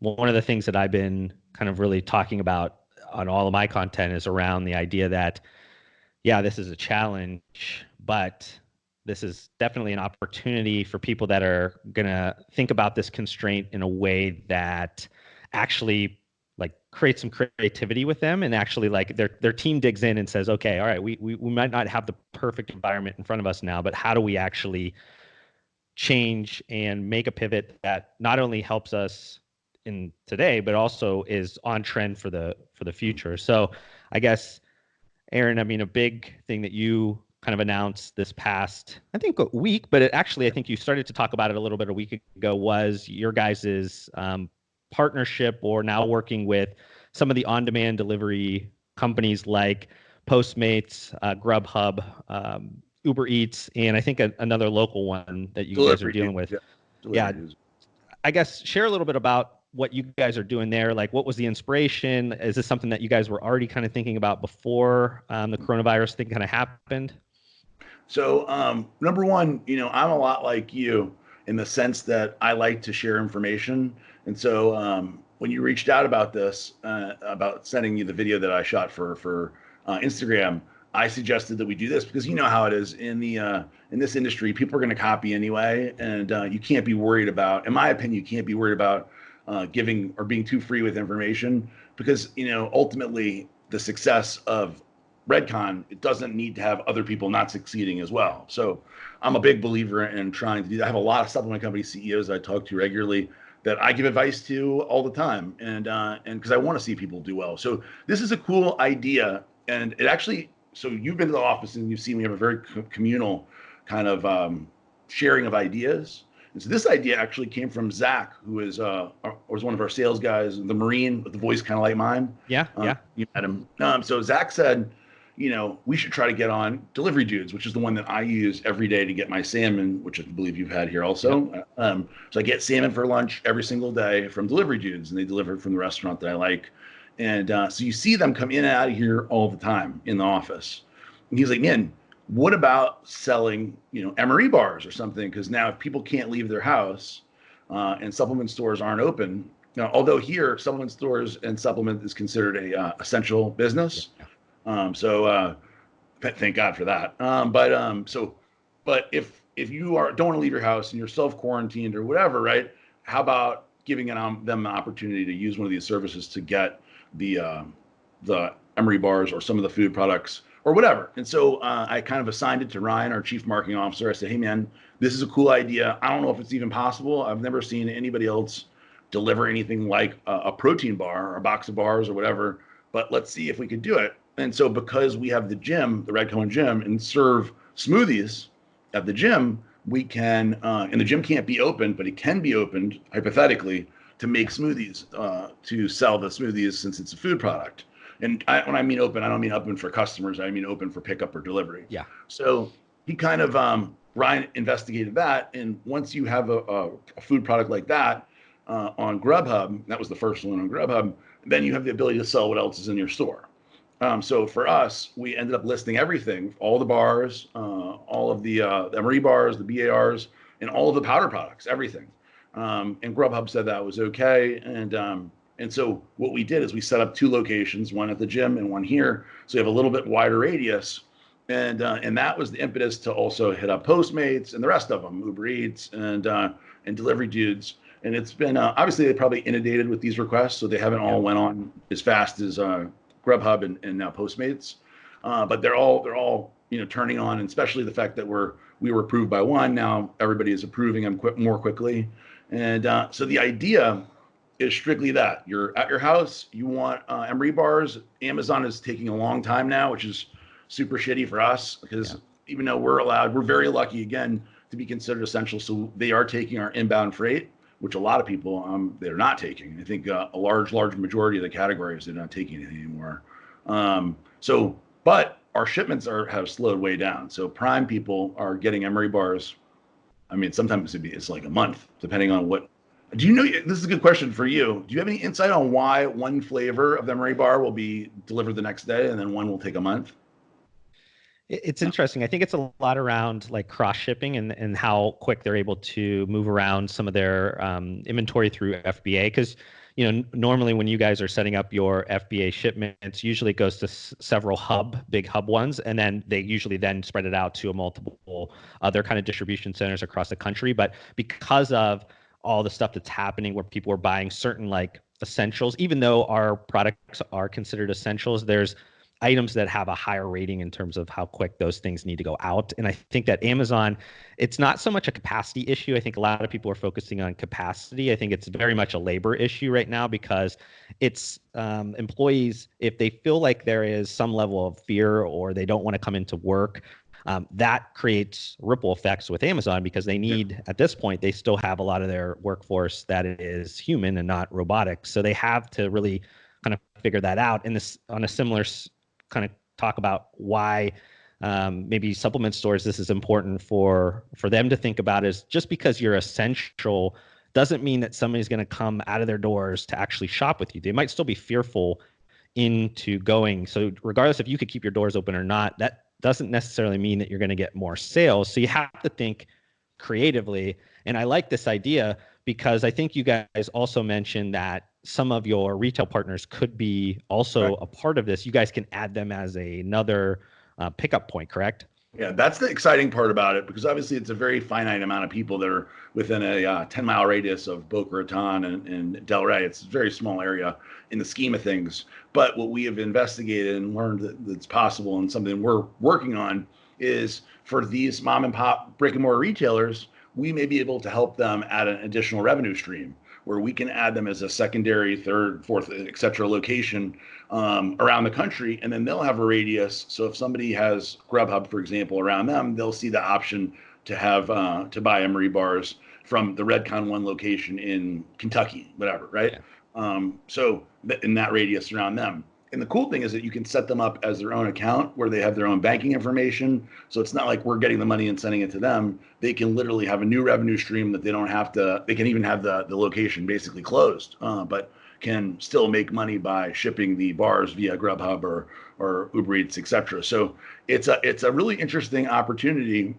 one of the things that I've been kind of really talking about on all of my content is around the idea that, yeah, this is a challenge, but this is definitely an opportunity for people that are going to think about this constraint in a way that actually like create some creativity with them, and actually like their team digs in and says, okay, all right, we might not have the perfect environment in front of us now, but how do we actually change and make a pivot that not only helps us in today, but also is on trend for the future. So I guess, Aaron, I mean, a big thing that you kind of announced this past, I think, a week, but I think you started to talk about it a little bit a week ago, was your guys's partnership, or now working with some of the on-demand delivery companies like Postmates, Grubhub, Uber Eats, and I think another local one that you guys are Delivery dealing dudes, with. yeah. Yeah, Delivery dudes. I guess share a little bit about what you guys are doing there. Like, what was the inspiration? Is this something that you guys were already kind of thinking about before the coronavirus thing kind of happened? So, number one, I'm a lot like you in the sense that I like to share information. And so, when you reached out about this, about sending you the video that I shot for Instagram, I suggested that we do this because you know how it is in this industry. People are going to copy anyway, and you can't be worried about, in my opinion, you can't be worried about giving or being too free with information, because ultimately the success of Redcon, it doesn't need to have other people not succeeding as well. So I'm a big believer in trying to do that. I have a lot of supplement company CEOs I talk to regularly that I give advice to all the time, and because I want to see people do well. So this is a cool idea, and it actually. So you've been to the office and you've seen we have a very communal kind of sharing of ideas. And so this idea actually came from Zach, who was one of our sales guys, the Marine with the voice kind of like mine. Yeah, yeah. You met him. So Zach said, we should try to get on Delivery Dudes, which is the one that I use every day to get my salmon, which I believe you've had here Yep. also. So I get salmon for lunch every single day from Delivery Dudes, and they deliver it from the restaurant that I like. And so you see them come in and out of here all the time in the office. And he's like, man, what about selling, MRE bars or something? Because now if people can't leave their house and supplement stores aren't open, although here supplement stores and supplement is considered a essential business. Yeah. So thank God for that. But if you don't want to leave your house and you're self quarantined or whatever, right? How about giving them the opportunity to use one of these services to get the emery bars or some of the food products or whatever? And so I kind of assigned it to Ryan, our chief marketing officer. I said, hey man, this is a cool idea. I don't know if it's even possible. I've never seen anybody else deliver anything like a protein bar or a box of bars or whatever, but let's see if we could do it. And so because we have the gym, the Redcon1 gym, and serve smoothies at the gym, we can, and the gym can't be open, but it can be opened hypothetically to make smoothies, to sell the smoothies since it's a food product. And when I mean open, I don't mean open for customers. I mean open for pickup or delivery. Yeah. So he kind of, Ryan investigated that. And once you have a food product like that on Grubhub, that was the first one on Grubhub, then you have the ability to sell what else is in your store. So for us, we ended up listing everything, all the bars, all of the MRE bars, the BARs, and all of the powder products, everything. And Grubhub said that was okay. And so what we did is we set up two locations, one at the gym and one here. So we have a little bit wider radius. And that was the impetus to also hit up Postmates and the rest of them, Uber Eats and Delivery Dudes. And it's been, obviously they probably inundated with these requests, so they haven't all went on as fast as Grubhub and now Postmates, but they're all turning on, and especially the fact that we were approved by one. Now everybody is approving them more quickly, and so the idea is strictly that you're at your house, you want emery bars. Amazon is taking a long time now, which is super shitty for us because even though we're very lucky again to be considered essential, so they are taking our inbound freight, which a lot of people they're not taking. I think a large majority of the categories they're not taking anything anymore. But our shipments have slowed way down. So Prime people are getting emery bars. I mean, sometimes it's like a month, depending on what. Do you know? This is a good question for you. Do you have any insight on why one flavor of the emery bar will be delivered the next day and then one will take a month? It's interesting. I think it's a lot around like cross shipping and how quick they're able to move around some of their inventory through FBA. Because, normally when you guys are setting up your FBA shipments, usually it goes to several big hub ones, and then they usually then spread it out to a multiple other kind of distribution centers across the country. But because of all the stuff that's happening where people are buying certain like essentials, even though our products are considered essentials, there's items that have a higher rating in terms of how quick those things need to go out. And I think that Amazon, it's not so much a capacity issue. I think a lot of people are focusing on capacity. I think it's very much a labor issue right now because it's employees, if they feel like there is some level of fear or they don't want to come into work, that creates ripple effects with Amazon because they need, at this point, they still have a lot of their workforce that is human and not robotic. So they have to really kind of figure that out. And this on a similar kind of talk about why maybe supplement stores, this is important for them to think about is just because you're essential doesn't mean that somebody's going to come out of their doors to actually shop with you. They might still be fearful into going. So regardless if you could keep your doors open or not, that doesn't necessarily mean that you're going to get more sales. So you have to think creatively. And I like this idea because I think you guys also mentioned that some of your retail partners could be also a part of this. You guys can add them as another pickup point, correct? Yeah, that's the exciting part about it because obviously it's a very finite amount of people that are within a 10-mile radius of Boca Raton and Delray. It's a very small area in the scheme of things. But what we have investigated and learned that's possible and something we're working on is for these mom and pop brick and mortar retailers, we may be able to help them add an additional revenue stream where we can add them as a secondary, third, fourth, et cetera, location around the country. And then they'll have a radius. So if somebody has Grubhub, for example, around them, they'll see the option to have to buy Emery bars from the Redcon1 location in Kentucky, whatever, right? Yeah. So in that radius around them. And the cool thing is that you can set them up as their own account where they have their own banking information. So it's not like we're getting the money and sending it to them. They can literally have a new revenue stream that they don't have to, they can even have the location basically closed, but can still make money by shipping the bars via Grubhub or Uber Eats, et cetera. So it's a really interesting opportunity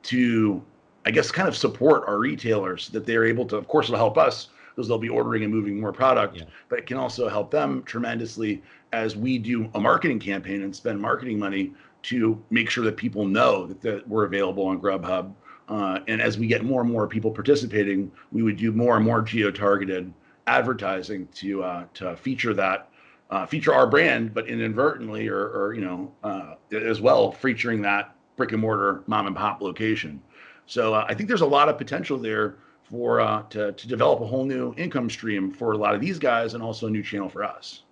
to, I guess, kind of support our retailers that they're able to, of course, it'll help us because they'll be ordering and moving more product, but it can also help them tremendously as we do a marketing campaign and spend marketing money to make sure that people know that we're available on Grubhub. And as we get more and more people participating, we would do more and more geo-targeted advertising to feature that, feature our brand, but inadvertently or as well featuring that brick and mortar mom and pop location. So I think there's a lot of potential there for to develop a whole new income stream for a lot of these guys and also a new channel for us.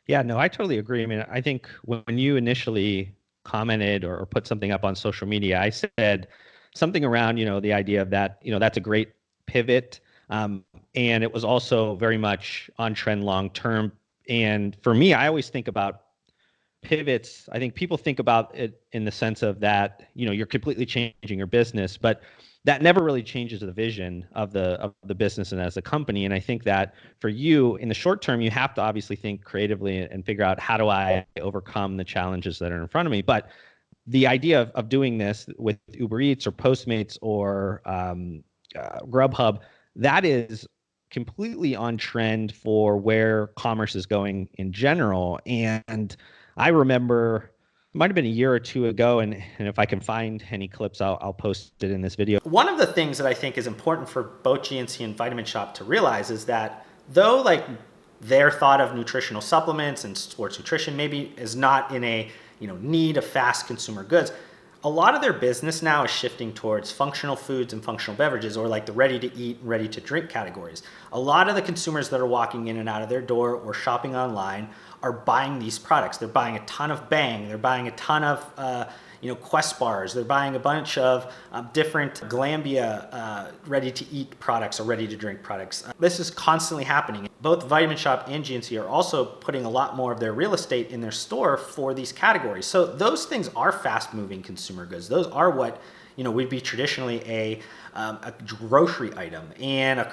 Yeah, no, I totally agree. I mean, I think when you initially commented or put something up on social media, I said something around, the idea of that, that's a great pivot. And it was also very much on trend long term. And for me, I always think about pivots. I think people think about it in the sense of that, you're completely changing your business, but that never really changes the vision of the business and as a company. And I think that for you in the short term, you have to obviously think creatively and figure out how do I overcome the challenges that are in front of me. But the idea of doing this with Uber Eats or Postmates or Grubhub, that is completely on trend for where commerce is going in general. And I remember it might have been a year or two ago, and if I can find any clips, I'll post it in this video. One of the things that I think is important for both GNC and Vitamin Shoppe to realize is that though their thought of nutritional supplements and sports nutrition maybe is not in a need of fast consumer goods, a lot of their business now is shifting towards functional foods and functional beverages, or like the ready to eat, ready to drink categories. A lot of the consumers that are walking in and out of their door or shopping online are buying these products. They're buying a ton of Bang. They're buying a ton of Quest bars. They're buying a bunch of different Glambia ready-to-eat products or ready-to-drink products. This is constantly happening. Both Vitamin Shoppe and GNC are also putting a lot more of their real estate in their store for these categories. So those things are fast-moving consumer goods. Those are what would be traditionally a grocery item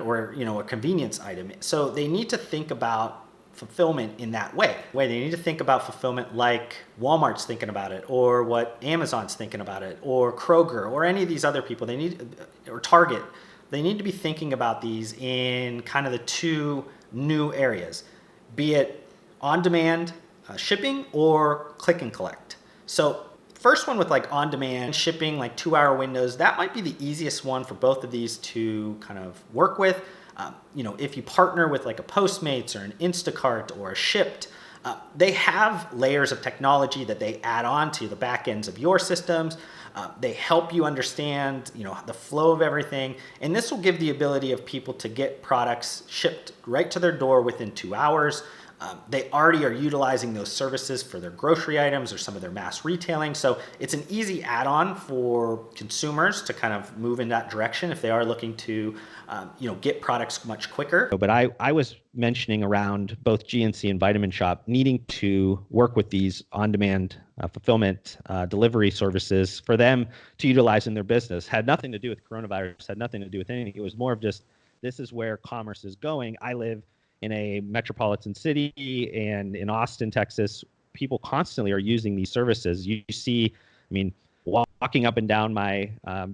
or a convenience item. So they need to think about fulfillment in that way. They need to think about fulfillment like Walmart's thinking about it, or what Amazon's thinking about it, or Kroger, or any of these other people. Or Target. they need to be thinking about these in kind of the two new areas, be it on-demand shipping or click and collect. So first one with like on-demand shipping, like 2-hour windows, that might be the easiest one for both of these to kind of work with. If you partner with like a Postmates or an Instacart or a Shipt, they have layers of technology that they add on to the back ends of your systems. They help you understand, the flow of everything. And this will give the ability of people to get products shipped right to their door within 2 hours. They already are utilizing those services for their grocery items or some of their mass retailing. So it's an easy add-on for consumers to kind of move in that direction if they are looking to, get products much quicker. But I was mentioning around both GNC and Vitamin Shop needing to work with these on-demand fulfillment delivery services for them to utilize in their business. Had nothing to do with coronavirus, had nothing to do with anything. It was more of just, this is where commerce is going. I live in a metropolitan city, and in Austin, Texas, people constantly are using these services. You see, walking up and down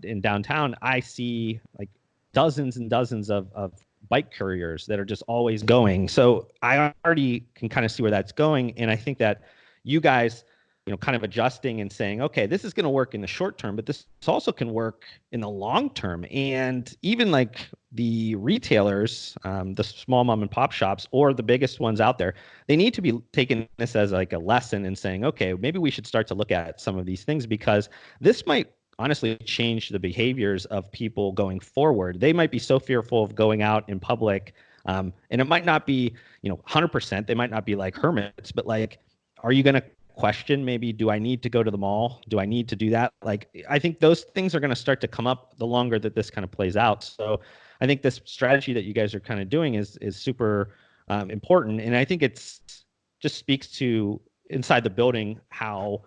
in downtown, I see like dozens and dozens of bike couriers that are just always going. So I already can kind of see where that's going. And I think that you guys, kind of adjusting and saying, okay, this is going to work in the short term, but this also can work in the long term. And even like the retailers, the small mom and pop shops or the biggest ones out there, they need to be taking this as like a lesson and saying, okay, maybe we should start to look at some of these things, because this might honestly change the behaviors of people going forward. They might be so fearful of going out in public, and it might not be, 100%. They might not be like hermits, but like, are you going to question maybe, do I need to go to the mall? Do I need to do that? Like, I think those things are going to start to come up the longer that this kind of plays out. So I think this strategy that you guys are kind of doing is super important. And I think it's just speaks to inside the building how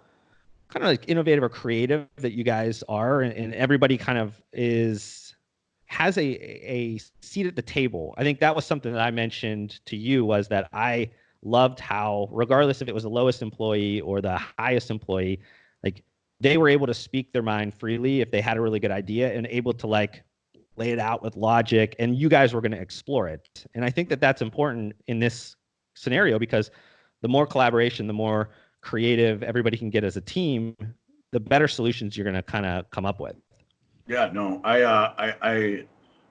kind of like innovative or creative that you guys are, and everybody kind of has a seat at the table. I think that was something that I mentioned to you, was that I loved how, regardless if it was the lowest employee or the highest employee, like they were able to speak their mind freely if they had a really good idea and able to like lay it out with logic, and you guys were going to explore it. And I think that that's important in this scenario, because the more collaboration, the more creative everybody can get as a team, the better solutions you're going to kind of come up with. Yeah, no, I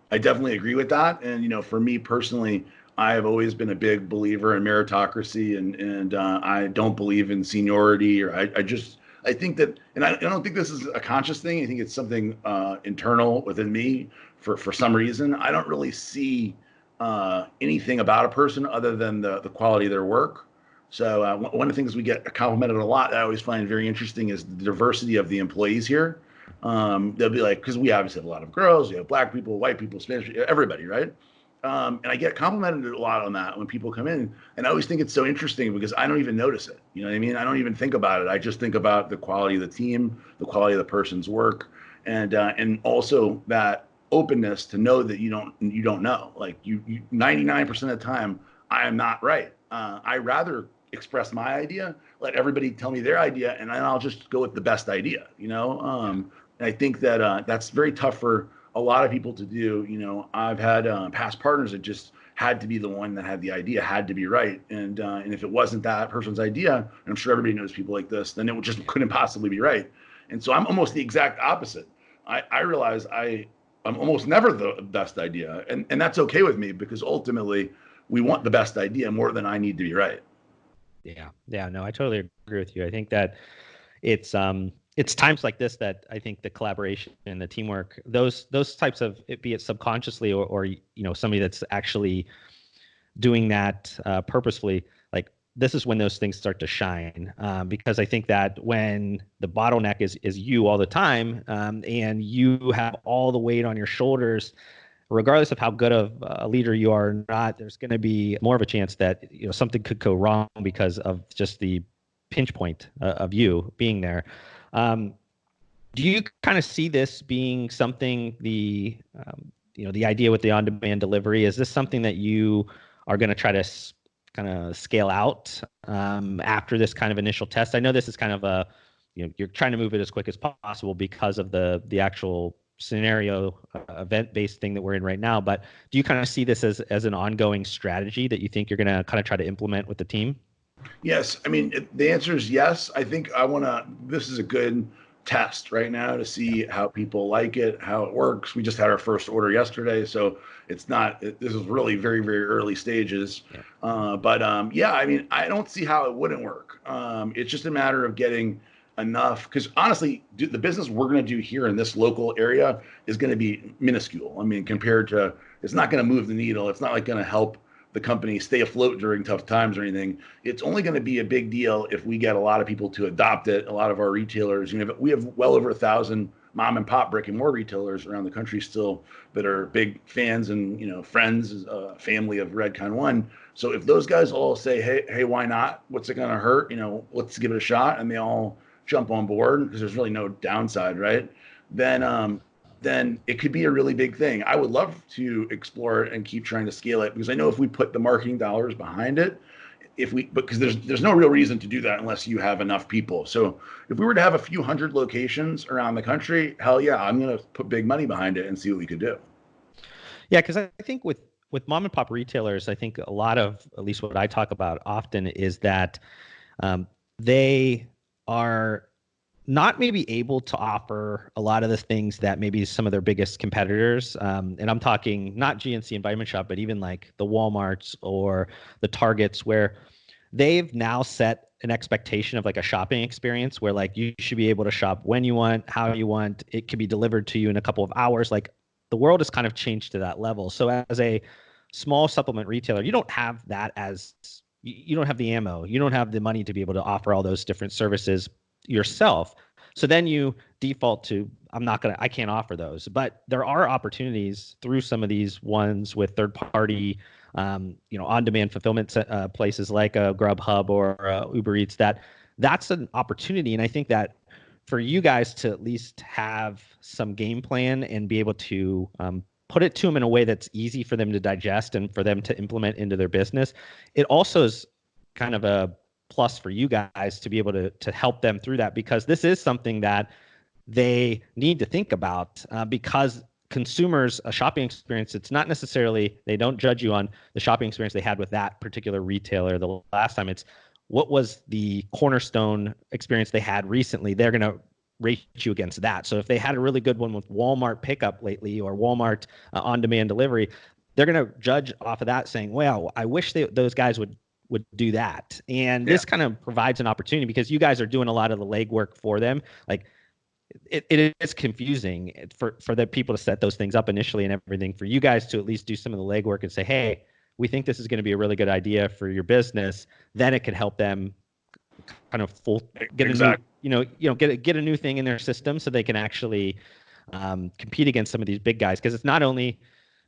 definitely agree with that. And, for me personally, I have always been a big believer in meritocracy, and I don't believe in seniority, or I think that, and I don't think this is a conscious thing. I think it's something internal within me for some reason. I don't really see anything about a person other than the quality of their work. So one of the things we get complimented a lot that I always find very interesting is the diversity of the employees here. They'll be like, because we obviously have a lot of girls, we have black people, white people, Spanish, everybody, right? And I get complimented a lot on that when people come in. And I always think it's so interesting because I don't even notice it. You know what I mean? I don't even think about it. I just think about the quality of the team, the quality of the person's work, and also that openness to know that you don't know. Like you 99% of the time, I am not right. I rather express my idea, let everybody tell me their idea, and then I'll just go with the best idea, and I think that that's very tough for a lot of people to do. I've had past partners that just had to be the one that had the idea, had to be right, and if it wasn't that person's idea, and I'm sure everybody knows people like this, then it just couldn't possibly be right. And so I'm almost the exact opposite. I realize I'm almost never the best idea, and that's okay with me, because ultimately we want the best idea more than I need to be right. Yeah, no, I totally agree with you. I think that it's times like this that I think the collaboration and the teamwork, those types of, be it subconsciously or somebody that's actually doing that purposefully, like this is when those things start to shine, because I think that when the bottleneck is you all the time, and you have all the weight on your shoulders, regardless of how good of a leader you are or not, there's going to be more of a chance that something could go wrong because of just the pinch point of you being there. Do you kind of see this being something, the idea with the on-demand delivery, is this something that you are going to try to kind of scale out after this kind of initial test? I know this is kind of you're trying to move it as quick as possible because of the actual scenario, event-based thing that we're in right now. But do you kind of see this as an ongoing strategy that you think you're going to kind of try to implement with the team? Yes. I mean, the answer is yes. I think this is a good test right now to see how people like it, how it works. We just had our first order yesterday. So this is really very, very early stages. Yeah. Yeah, I mean, I don't see how it wouldn't work. It's just a matter of getting enough, because honestly, the business we're going to do here in this local area is going to be minuscule. I mean, compared to, it's not going to move the needle. It's not like going to help the company stay afloat during tough times or anything. It's only going to be a big deal if we get a lot of people to adopt it. A lot of our retailers, we have well over 1,000 mom and pop brick and mortar retailers around the country still that are big fans and friends, family of Redcon1. So if those guys all say, hey, why not? What's it going to hurt? Let's give it a shot, and they all jump on board because there's really no downside, right? Then it could be a really big thing. I would love to explore it and keep trying to scale it, because I know if we put the marketing dollars behind it, because there's no real reason to do that unless you have enough people. So if we were to have a few hundred locations around the country, hell yeah, I'm going to put big money behind it and see what we could do. Yeah, because I think with mom and pop retailers, I think a lot of, at least what I talk about often, is that they are not maybe able to offer a lot of the things that maybe some of their biggest competitors, and I'm talking not GNC and Vitamin Shoppe, but even like the Walmarts or the Targets, where they've now set an expectation of like a shopping experience where like you should be able to shop when you want, how you want. It can be delivered to you in a couple of hours. Like the world has kind of changed to that level. So as a small supplement retailer, you don't have that you don't have the ammo. You don't have the money to be able to offer all those different services yourself. So then you default to, I can't offer those. But there are opportunities through some of these ones with third party, on-demand fulfillment places like a Grubhub or Uber Eats, that's an opportunity. And I think that for you guys to at least have some game plan and be able to put it to them in a way that's easy for them to digest and for them to implement into their business, it also is kind of a plus for you guys to be able to help them through that, because this is something that they need to think about, because consumers, a shopping experience, it's not necessarily, they don't judge you on the shopping experience they had with that particular retailer the last time. It's what was the cornerstone experience they had recently. They're going to rate you against that. So if they had a really good one with Walmart pickup lately or Walmart on-demand delivery, they're going to judge off of that, saying, well, I wish those guys would do that. And this kind of provides an opportunity, because you guys are doing a lot of the legwork for them. Like it is confusing for the people to set those things up initially and everything. For you guys to at least do some of the legwork and say, hey, we think this is going to be a really good idea for your business, then it could help them kind of get a new, get a new thing in their system so they can actually compete against some of these big guys. Because it's not only,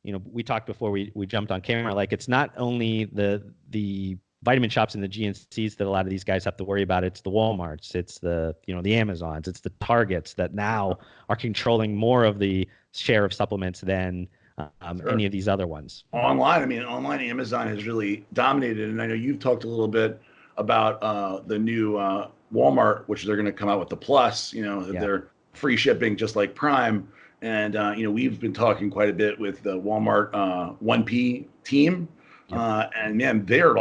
we talked before we jumped on camera, like it's not only the vitamin shops and the GNCs that a lot of these guys have to worry about. It's the Walmarts, it's the Amazons, it's the Targets that now are controlling more of the share of supplements than any of these other ones. Online Amazon has really dominated, and I know you've talked a little bit about the new Walmart, which they're going to come out with the Plus. They're free shipping just like Prime, and we've been talking quite a bit with the Walmart 1P team. And man, they're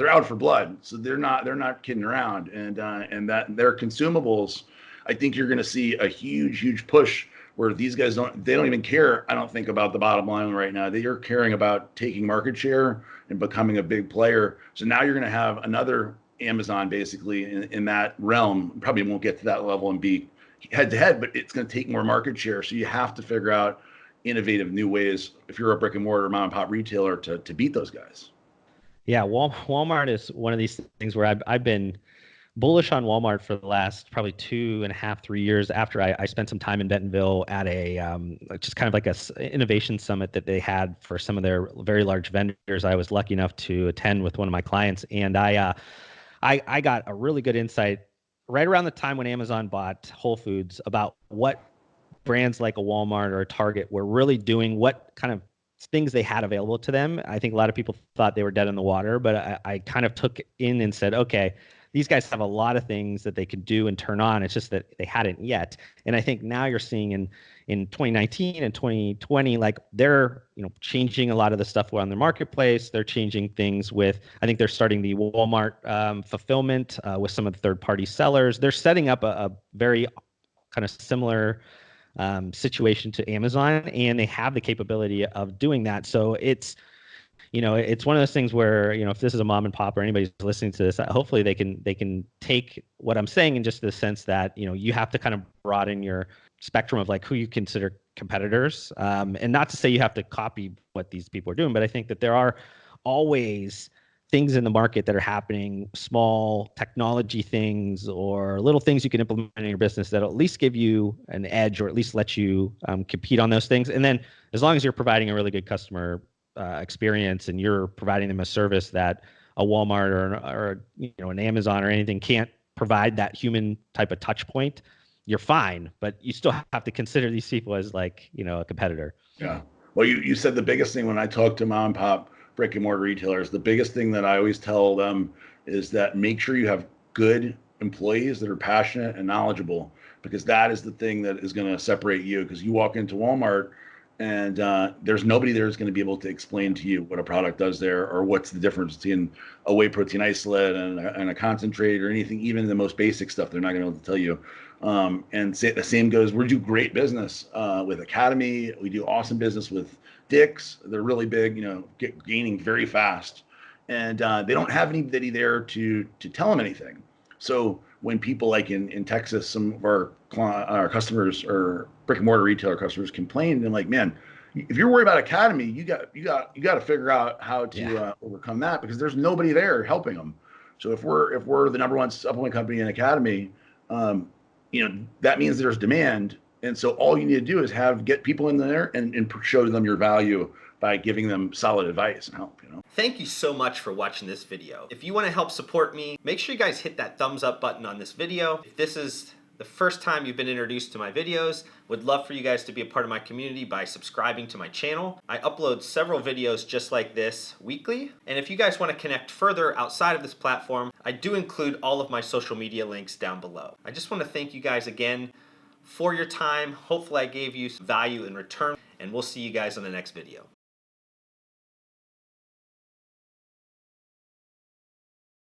out for blood. So they're not kidding around. And that their consumables, I think you're going to see a huge push where these guys don't even care, I don't think, about the bottom line right now. They are caring about taking market share and becoming a big player. So now you're going to have another Amazon basically in that realm. Probably won't get to that level and be head to head, but it's going to take more market share. So you have to figure out innovative new ways, if you're a brick and mortar mom and pop retailer, to beat those guys. Yeah, Walmart is one of these things where I've been bullish on Walmart for the last probably 2.5, 3 years, after I spent some time in Bentonville at a just kind of like a innovation summit that they had for some of their very large vendors. I was lucky enough to attend with one of my clients, and I got a really good insight right around the time when Amazon bought Whole Foods about what brands like a Walmart or a Target were really doing, what kind of things they had available to them. I think a lot of people thought they were dead in the water, but I kind of took in and said, okay, these guys have a lot of things that they could do and turn on. It's just that they hadn't yet. And I think now you're seeing in 2019 and 2020, like they're, changing a lot of the stuff on their marketplace. They're changing things with, I think they're starting the Walmart fulfillment with some of the third-party sellers. They're setting up a very kind of similar situation to Amazon, and they have the capability of doing that. So it's one of those things where, if this is a mom and pop or anybody's listening to this, hopefully they can take what I'm saying in just the sense that, you have to kind of broaden your spectrum of like who you consider competitors. And not to say you have to copy what these people are doing, but I think that there are always things in the market that are happening, small technology things or little things you can implement in your business that at least give you an edge or at least let you compete on those things. And then as long as you're providing a really good customer experience and you're providing them a service that a Walmart or an Amazon or anything can't provide, that human type of touch point, you're fine. But you still have to consider these people as like, a competitor. Yeah. Well, you said the biggest thing when I talk to mom and pop brick and mortar retailers, the biggest thing that I always tell them is that make sure you have good employees that are passionate and knowledgeable, because that is the thing that is going to separate you. Because you walk into Walmart and there's nobody there who's going to be able to explain to you what a product does there, or what's the difference between a whey protein isolate and a concentrate or anything, even the most basic stuff. They're not going to be able to tell you. The same goes, we do great business with Academy. We do awesome business with Dick's. They're really big, gaining very fast. And they don't have anybody there to tell them anything. So when people like in Texas, some of our customers or brick and mortar retailer customers complain, and like, man, if you're worried about Academy, you got to figure out how to overcome that, because there's nobody there helping them. So if we're the number one supplement company in Academy, that means there's demand. And so all you need to do is get people in there and show them your value by giving them solid advice and help. Thank you so much for watching this video. If you want to help support me, make sure you guys hit that thumbs up button on this video. If this is the first time you've been introduced to my videos, would love for you guys to be a part of my community by subscribing to my channel. I upload several videos just like this weekly. And if you guys want to connect further outside of this platform, I do include all of my social media links down below. I just want to thank you guys again for your time. Hopefully I gave you value in return, and we'll see you guys on the next video.